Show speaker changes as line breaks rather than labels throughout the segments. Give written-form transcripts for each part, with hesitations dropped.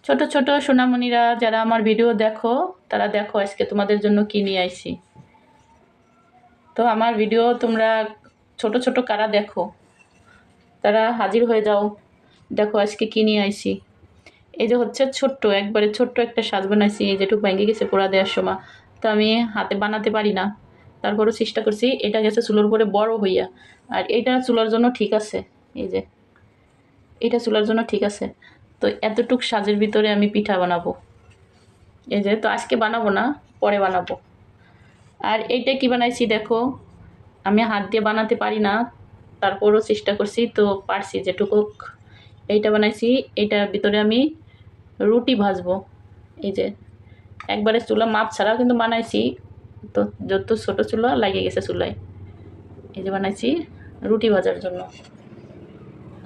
ছোট ছোট সোনামণিরা যারা আমার ভিডিও দেখো, তারা দেখো আজকে তোমাদের জন্য কি নিয়ে আইছি। তো আমার ভিডিও তোমরা ছোট ছোট কারা দেখো, তারা হাজির হয়ে যাও। দেখো আজকে কি নিয়ে আইছি। এই যে হচ্ছে ছোট্ট, একবারে ছোট্ট একটা সাজ বানাইছি। এই যেটুকু ভেঙে গেছে পোড়া দেওয়ার সময়, তো আমি হাতে বানাতে পারি না, তারপরও চেষ্টা করছি। এটা গেছে চুলোর উপরে বড় হইয়া, আর এটা চুলার জন্য ঠিক আছে। এই যে এটা চুলার জন্য ঠিক আছে। তো এতটুক সাজের ভিতরে আমি পিঠা বানাবো। এই যে, তো আজকে বানাবো না, পরে বানাবো। আর এইটা কি বানাইছি দেখো, আমি হাত দিয়ে বানাতে পারি না, তারপরও চেষ্টা করছি, তো পারছি যেটুকু। এইটা বানাইছি, এইটার ভিতরে আমি রুটি ভাজবো। এই যে একবারে চুলা মাপ ছাড়াও কিন্তু বানাইছি, তো যত ছোট চুলা লাগিয়ে গেছে চুলায়। এই যে বানাইছি রুটি ভাজার জন্য।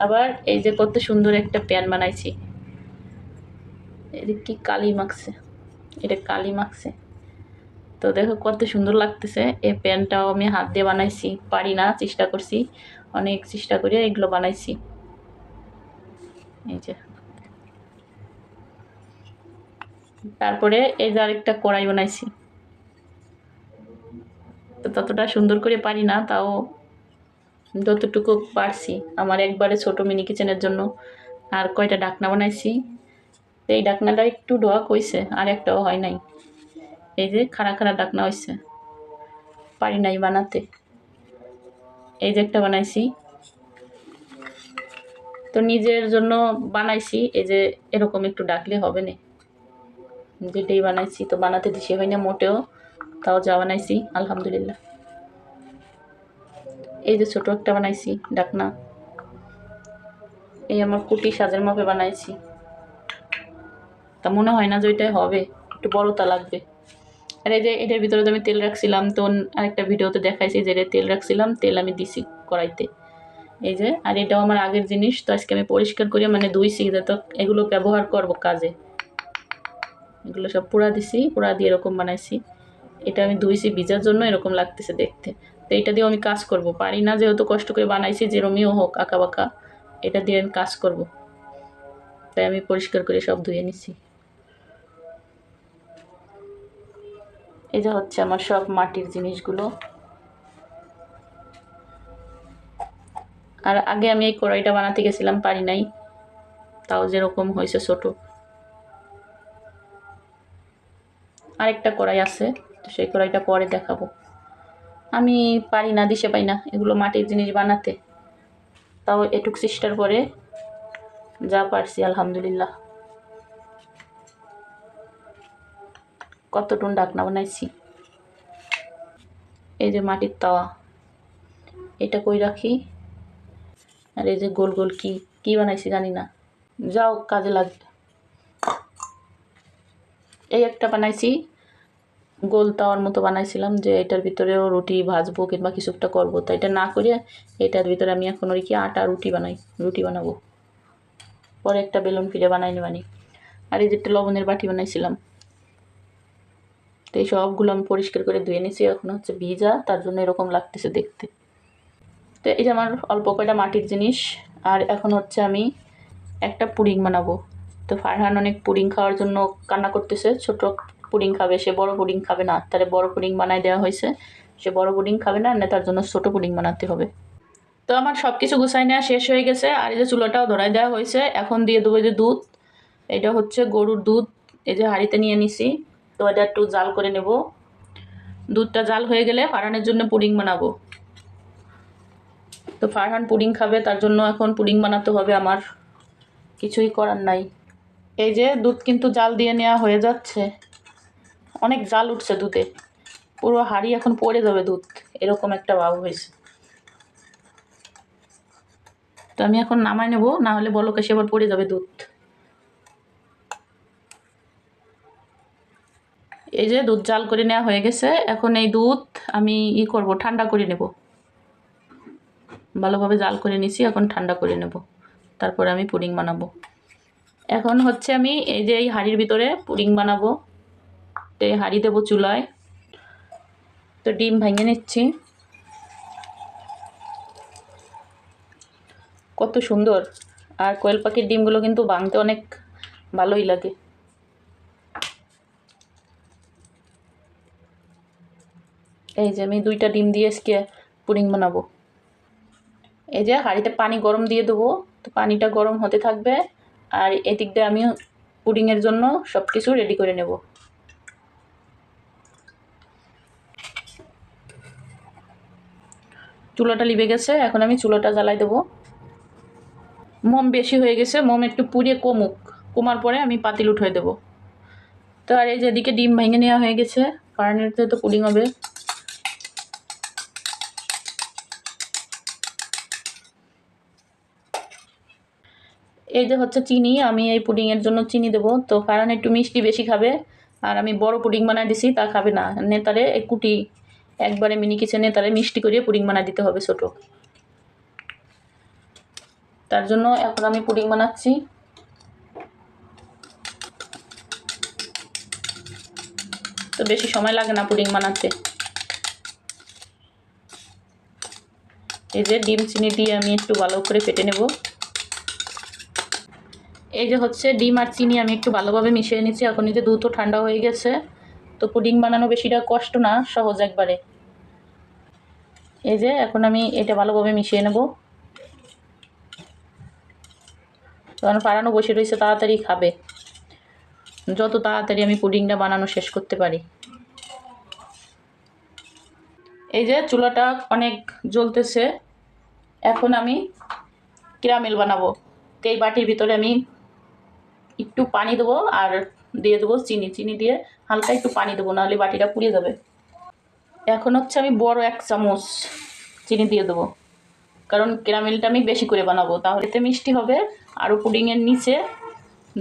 আবার এই যে কত সুন্দর একটা প্যান বানাইছি। এই যে কি কালি মাখছে, এটা কালি মাখছে। তো দেখো কত সুন্দর লাগতেছে। এই প্যানটাও আমি হাত দিয়ে বানাইছি, পারি না, চেষ্টা করছি, অনেক চেষ্টা করে এগুলো বানাইছি। এই যে তারপরে এই যে আরেকটা কড়াই বানাইছি। তো ততটা সুন্দর করে পারি না, তাও যতটুকু পারছি আমার একবারে ছোট মিনি কিচেনের জন্য। আর কয়টা ঢাকনা বানাইছি, তো এই ঢাকনাটা একটু ঢোক হয়েছে, আর একটাও হয় নাই। এই যে খাড়া খাড়া ঢাকনা হয়েছে, পারি নাই বানাতে। এই যে একটা বানাইছি, তো নিজের জন্য বানাইছি। এই যে এরকম একটু ডাকলে হবে না, যেটাই বানাইছি তো বানাতে দিছি হয় না মোটেও, তাও যা বানাইছি আলহামদুলিল্লাহ। এই যে ছোট একটা বানাইছি ঢাকনা, এই আমার কুটি সাজের মাপে বানাইছি। তা মনে হয় না যে ওইটাই হবে, একটু বড়টা লাগবে। আর এই যে এটার ভিতরে তো আমি তেল রাখছিলাম, তো আরেকটা ভিডিওতে দেখাইছি যে তেল রাখছিলাম, তেল আমি দিছি কড়াইতে। এই যে, আর এটাও আমার আগের জিনিস, তো আজকে আমি পরিষ্কার করে মানে ধুইছি, তো এগুলো ব্যবহার করব কাজে। এগুলো সব পোড়া দিছি, পোড়া দিয়ে এরকম বানাইছি। এটা আমি ধুইছি ভিজার জন্য, এরকম লাগতেছে দেখতে। তো এটা দিয়েও আমি কাজ করব, পারি না যেহেতু কষ্ট করে বানাইছি, যেরমিও হোক আঁকা বাঁকা, এটা দিয়ে আমি কাজ করব। তাই আমি পরিষ্কার করে সব ধুয়ে নিছি। এই যে হচ্ছে আমার সব মাটির জিনিসগুলো। আর আগে আমি এই কড়াইটা বানাতে গেছিলাম, পারি নাই, তাও যেরকম হয়েছে ছোট। আরেকটা কড়াই আছে, তো সেই কড়াইটা পরে দেখাবো। আমি পারি না, দিশে পাই না এগুলো মাটির জিনিস বানাতে, তাও এটুক চেষ্টার পরে যা পারছি আলহামদুলিল্লাহ। কতটুন ঢাকনা বানাইছি। এই যে মাটির তাওয়া, এটা কই রাখি। আর এই যে গোল গোল কি কি বানাইছি জানি না, যাও কাজে লাগবে। এই একটা বানাইছি গোল তাওয়ার মতো বানাইছিলাম, যে এটার ভিতরেও রুটি ভাজবো কিংবা কিছু একটা করবো, তাই এটা না করে এটার ভিতরে আমি এখন ওই কি আটা রুটি বানাবো। পরে একটা বেলুন ফিরে বানাই নেবানি। আর এই যে একটা লবণের বাটি বানাইছিলাম, তো এই সবগুলো আমি পরিষ্কার করে ধুয়ে নিয়েছি, এখন হচ্ছে ভিজা, তার জন্য এরকম লাগতেছে দেখতে। তো এই যে আমার অল্প কয়টা মাটির জিনিস। আর এখন হচ্ছে আমি একটা পুডিং বানাবো। তো ফারহান অনেক পুডিং খাওয়ার জন্য কান্না করতেছে, ছোট পুডিং খাবে, সে বড় পুডিং খাবে না, তাহলে বড় পুডিং বানাই দেওয়া হয়েছে। সে বড় পুডিং খাবে না, তার জন্য ছোট পুডিং বানাতে হবে। তো আমার সব কিছু গুছাই নেওয়া শেষ হয়ে গেছে, আর এই যে চুলাটাও ধরাই দেওয়া হয়েছে। এখন দিয়ে দেবো যে দুধ, এটা হচ্ছে গরুর দুধ, এই যে হাঁড়িতে নিয়ে নিছি। তো এটা একটু জাল করে নেব। দুধটা জাল হয়ে গেলে ফারহানের জন্য পুডিং বানাবো। তো ফারহান পুডিং খাবে, তার জন্য এখন পুডিং বানাতে হবে আমার, কিছুই করার নাই। এই যে দুধ কিন্তু জাল দিয়ে নেওয়া হয়ে যাচ্ছে, অনেক জাল উঠছে দুধে, পুরো হাঁড়ি এখন পড়ে যাবে দুধ, এরকম একটা ভাব হয়েছে। তো আমি এখন নামাই নেব, না হলে বলক এসে আবার পড়ে যাবে দুধ। এই যে দুধ জাল করে নেওয়া হয়ে গেছে, এখন এই দুধ আমি করব, ঠান্ডা করে নেব। ভালোভাবে জাল করে নিছি, এখন ঠান্ডা করে নেব, তারপরে আমি পুডিং বানাবো। এখন হচ্ছে আমি এই যে এই হাঁড়ির ভিতরে পুডিং বানাবো, তো এই হাঁড়ি দেবো চুলায়। তো ডিম ভেঙে নিচ্ছি, কত সুন্দর। আর কোয়েল পাখির ডিমগুলো কিন্তু ভাঙতে অনেক ভালোই লাগে। এই যে আমি 2টা ডিম দিয়ে আজকে পুডিং বানাবো। এই যে হাঁড়িতে পানি গরম দিয়ে দেবো, তো পানিটা গরম হতে থাকবে আর এদিক দিয়ে আমি পুডিংয়ের জন্য সব কিছু রেডি করে নেব। চুলাটা লিবে গেছে, এখন আমি চুলাটা জ্বালাই দেবো। মোম বেশি হয়ে গেছে, মোম একটু পুড়িয়ে কমার পরে আমি পাতিল উঠিয়ে দেবো। তো আর এই যে এদিকে ডিম ভেঙে নেওয়া হয়ে গেছে, ফার্নেতে তো পুডিং হবে। এই যে হচ্ছে চিনি, আমি এই পুডিংয়ের জন্য চিনি দেবো। তো কারণ একটু মিষ্টি বেশি খাবে, আর আমি বড় পুডিং বানাই দিছি, তা খাবে না। নেতারে কুটি একবারে মিনি কিচেনে তারে মিষ্টি করিয়ে পুডিং বানাই দিতে হবে ছোটো। তার জন্য এখন আমি পুডিং বানাচ্ছি। তো বেশি সময় লাগে না পুডিং বানাতে। এই যে ডিম চিনি দিয়ে আমি একটু ভালো করে ফেটে নেব। এই যে হচ্ছে ডিম আর চিনি আমি একটু ভালোভাবে মিশিয়ে নিচ্ছি। এখন এই যে দুধও ঠান্ডা হয়ে গেছে, তো পুডিং বানানো বেশিটা কষ্ট না, সহজ একবারে। এই যে এখন আমি এটা ভালোভাবে মিশিয়ে নেব, কারণ ফাড়ানো বসে রয়েছে, তাড়াতাড়ি খাবে। যত তাড়াতাড়ি আমি পুডিংটা বানানো শেষ করতে পারি। এই যে চুলাটা অনেক জ্বলতেছে, এখন আমি ক্যারামেল বানাবো। তো এই বাটির ভিতরে আমি একটু পানি দেবো আর দিয়ে দেবো চিনি দিয়ে হালকা একটু পানি দেবো, নাহলে বাটিটা পুড়িয়ে যাবে। এখন হচ্ছে আমি বড় 1 চামচ চিনি দিয়ে দেবো, কারণ ক্যারামেলটা আমি বেশি করে বানাবো, তাহলে এতে মিষ্টি হবে। আরও পুডিংয়ের নিচে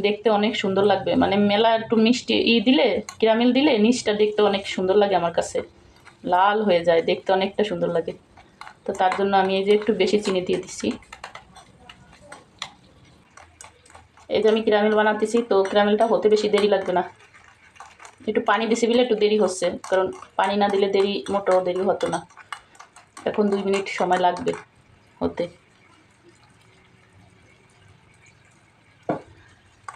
দেখতে অনেক সুন্দর লাগবে, মানে মেলা একটু মিষ্টি দিলে, ক্যারামেল দিলে নিচটা দেখতে অনেক সুন্দর লাগে আমার কাছে, লাল হয়ে যায়, দেখতে অনেকটা সুন্দর লাগে। তো তার জন্য আমি এই যে একটু বেশি চিনি দিয়ে দিচ্ছি। এই যে আমি ক্যারামেল বানাতেছি, তো ক্যারামেলটা হতে বেশি দেরি লাগবে না। একটু পানি দিছি বলে একটু দেরি হচ্ছে, কারণ পানি না দিলে মোটেও দেরি হতো না। এখন 2 মিনিট সময় লাগবে হতে।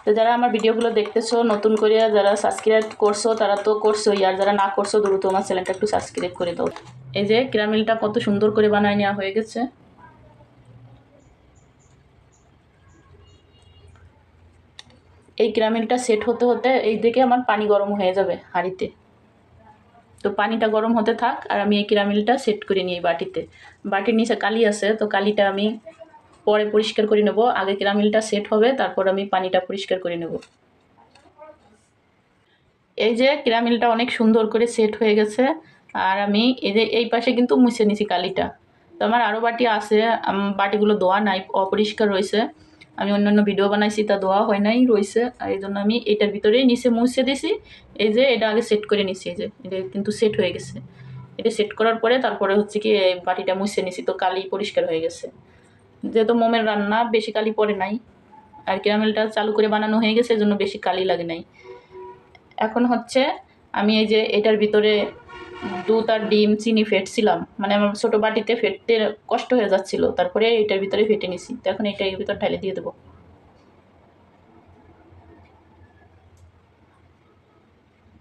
তো যারা আমার ভিডিওগুলো দেখতেছো নতুন করে, যারা সাবস্ক্রাইব করছো তারা তো করছোই, আর যারা না করছো দ্রুত আমার চ্যানেলটা একটু সাবস্ক্রাইব করে দাও। এই যে ক্যারামেলটা কত সুন্দর করে বানায় নেওয়া হয়ে গেছে। এই ক্যারামেলটা সেট হতে হতে এই দিকে আমার পানি গরম হয়ে যাবে হাঁড়িতে। তো পানিটা গরম হতে থাক আর আমি এই ক্যারামেলটা সেট করে নিই বাটিতে। বাটির নিচে কালি আছে, তো কালিটা আমি পরে পরিষ্কার করে নেব। আগে ক্যারামেলটা সেট হবে, তারপর আমি পানিটা পরিষ্কার করে নেব। এই যে ক্যারামেলটা অনেক সুন্দর করে সেট হয়ে গেছে, আর আমি এই যে এই পাশে কিন্তু মুছে নিছি কালিটা। তো আমার আরও বাটি আছে, বাটিগুলো ধোয়া নাই, অপরিষ্কার রয়েছে। আমি অন্যান্য ভিডিও বানাইছি, তা ধোয়া হয় নাই, রয়েছে। আর এই জন্য আমি এটার ভিতরেই নিচে মুছে দিছি। এই যে এটা আগে সেট করে নিছি, এই যে এটা কিন্তু সেট হয়ে গেছে। এটা সেট করার পরে তারপরে হচ্ছে কি এই বাটিটা মুছে নিছি, তো কালি পরিষ্কার হয়ে গেছে। যেহেতু মোমের রান্না, বেশি কালি পড়ে নাই, আর ক্যারামেলটা চালু করে বানানো হয়ে গেছে, এজন্য বেশি কালি লাগে নাই। এখন হচ্ছে আমি এই যে এটার ভিতরে দুধ আর ডিম চিনি ফেটছিলাম, মানে আমার ছোটো বাটিতে ফেটতে কষ্ট হয়ে যাচ্ছিল, তারপরে এটার ভিতরে ফেটে নিছি। তো এখন এটা এর ভিতর ঢালে দিয়ে দেবো।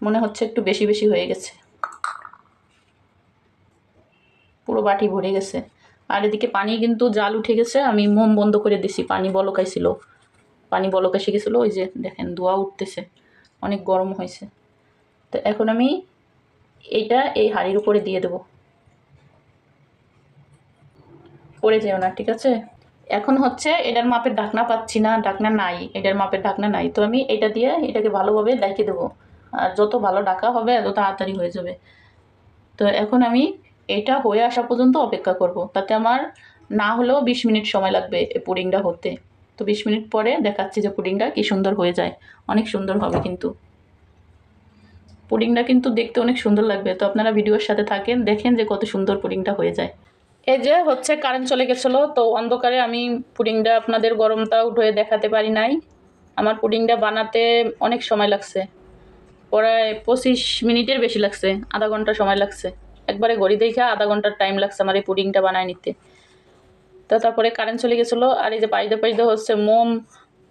মনে হচ্ছে একটু বেশি বেশি হয়ে গেছে, পুরো বাটি ভরে গেছে। আর এদিকে পানি কিন্তু জাল উঠে গেছে, আমি মোম বন্ধ করে দিছি, পানি বলকাইছিল, পানি বলক এসে গেছিলো। ওই যে দেখেন ধোয়া উঠতেছে, অনেক গরম হয়েছে। তো এখন আমি এইটা এই হাঁড়ির উপরে দিয়ে দেবো, পড়ে যেও না, ঠিক আছে। এখন হচ্ছে এটার মাপের ঢাকনা পাচ্ছি না, ঢাকনা নাই, এটার মাপের ঢাকনা নাই। তো আমি এটা দিয়ে এটাকে ভালোভাবে ঢেকে দেবো, আর যত ভালো ঢাকা হবে এত তাড়াতাড়ি হয়ে যাবে। তো এখন আমি এটা হয়ে আসা পর্যন্ত অপেক্ষা করব, তাতে আমার না হলেও 20 মিনিট সময় লাগবে এই পুডিংটা হতে। তো 20 মিনিট পরে দেখাচ্ছি যে পুডিংটা কি সুন্দর হয়ে যায়, অনেক সুন্দর হবে কিন্তু পুডিংটা, কিন্তু দেখতে অনেক সুন্দর লাগবে। তো আপনারা ভিডিওর সাথে থাকেন, দেখেন যে কত সুন্দর পুডিংটা হয়ে যায়। এই যে হচ্ছে কারেন্ট চলে গেছিলো, তো অন্ধকারে আমি পুডিংটা আপনাদের গরমটা উঠে দেখাতে পারি নাই। আমার পুডিংটা বানাতে অনেক সময় লাগছে, প্রায় 25 মিনিটের বেশি লাগছে, আধা ঘন্টা সময় লাগছে। একবারে ঘড়ি দেখে আধা ঘন্টার টাইম লাগছে আমার এই পুডিংটা বানায় নিতে। তো তারপরে কারেন্ট চলে গেছিলো, আর এই যে পাইতে হচ্ছে মোম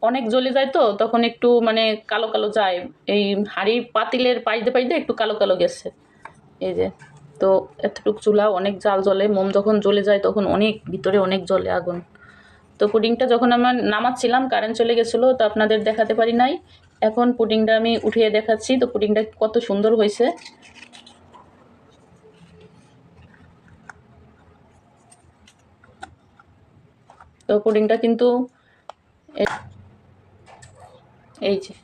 অনেক জ্বলে যায় তো তখন একটু মানে কালো কালো যায়, এই হাঁড়ির পাতিলের পাইতে পাইতে একটু কালো কালো গেছে। এই যে, তো এতটুকু চুলা অনেক জাল জ্বলে, মোম যখন জ্বলে যায় তখন অনেক ভিতরে অনেক জ্বলে আগুন। তো পুডিংটা যখন আমার নামাচ্ছিলাম কারেন্ট চলে গেছিলো, তো আপনাদের দেখাতে পারি নাই। এখন পুডিংটা আমি উঠিয়ে দেখাচ্ছি। তো পুডিংটা কত সুন্দর হয়েছে। তো পুডিংটা কিন্তু এই যে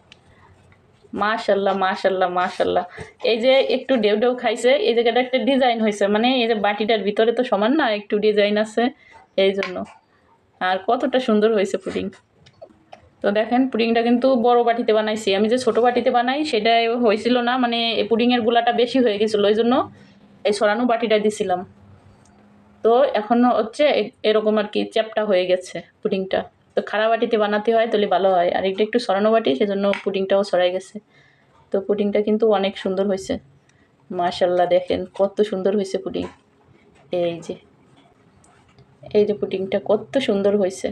মাশাল্লাহ মাশাল্লাহ মাশাল্লাহ, এই যে একটু ডেউ ডেউ খাইছে, এই জায়গাটা একটা ডিজাইন হয়েছে, মানে এই যে বাটিটার ভিতরে তো সমান না, একটু ডিজাইন আছে এই জন্য। আর কতটা সুন্দর হয়েছে পুডিং। তো দেখেন পুডিংটা কিন্তু বড় বাটিতে বানাইছি, আমি যে ছোট বাটিতে বানাই সেটা হয়েছিল না, মানে এই পুডিংয়ের গুলাটা বেশি হয়ে গেছিলো, ওই জন্য এই সরানো বাটিটা দিছিলাম। তো এখন হচ্ছে এরকম আর কি চ্যাপটা হয়ে গেছে পুডিংটা। তো খাড়া বাটিতে বানাতে হয় তাহলে ভালো হয়, আর এটা একটু সরানো বাটি সেজন্য পুডিংটাও সরাই গেছে। তো পুডিংটা কিন্তু অনেক সুন্দর হয়েছে মাশাল্লাহ, দেখেন কত সুন্দর হয়েছে পুডিং। এই যে এই যে পুডিংটা কত সুন্দর হয়েছে।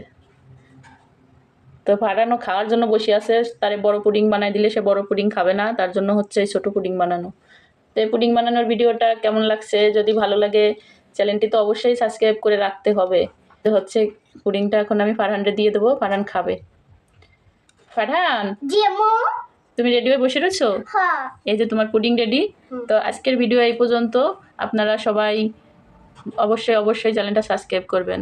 তো ফাটানো খাওয়ার জন্য বসে আছে, তারে বড় পুডিং বানাই দিলে সে বড় পুডিং খাবে না, তার জন্য হচ্ছে ছোট পুডিং বানানো। তো এই পুডিং বানানোর ভিডিওটা কেমন লাগছে, যদি ভালো লাগে চ্যানেলটি তো অবশ্যই সাবস্ক্রাইব করে রাখতে হবে। তো হচ্ছে পুডিংটা এখন আমি ফারহানরে দিয়ে দেবো, ফারহান খাবে। ফারহান, তুমি রেডি হয়ে বসে রয়েছো? এই যে তোমার পুডিং রেডি। তো আজকের ভিডিও এই পর্যন্ত। আপনারা সবাই অবশ্যই অবশ্যই চ্যানেলটা সাবস্ক্রাইব করবেন।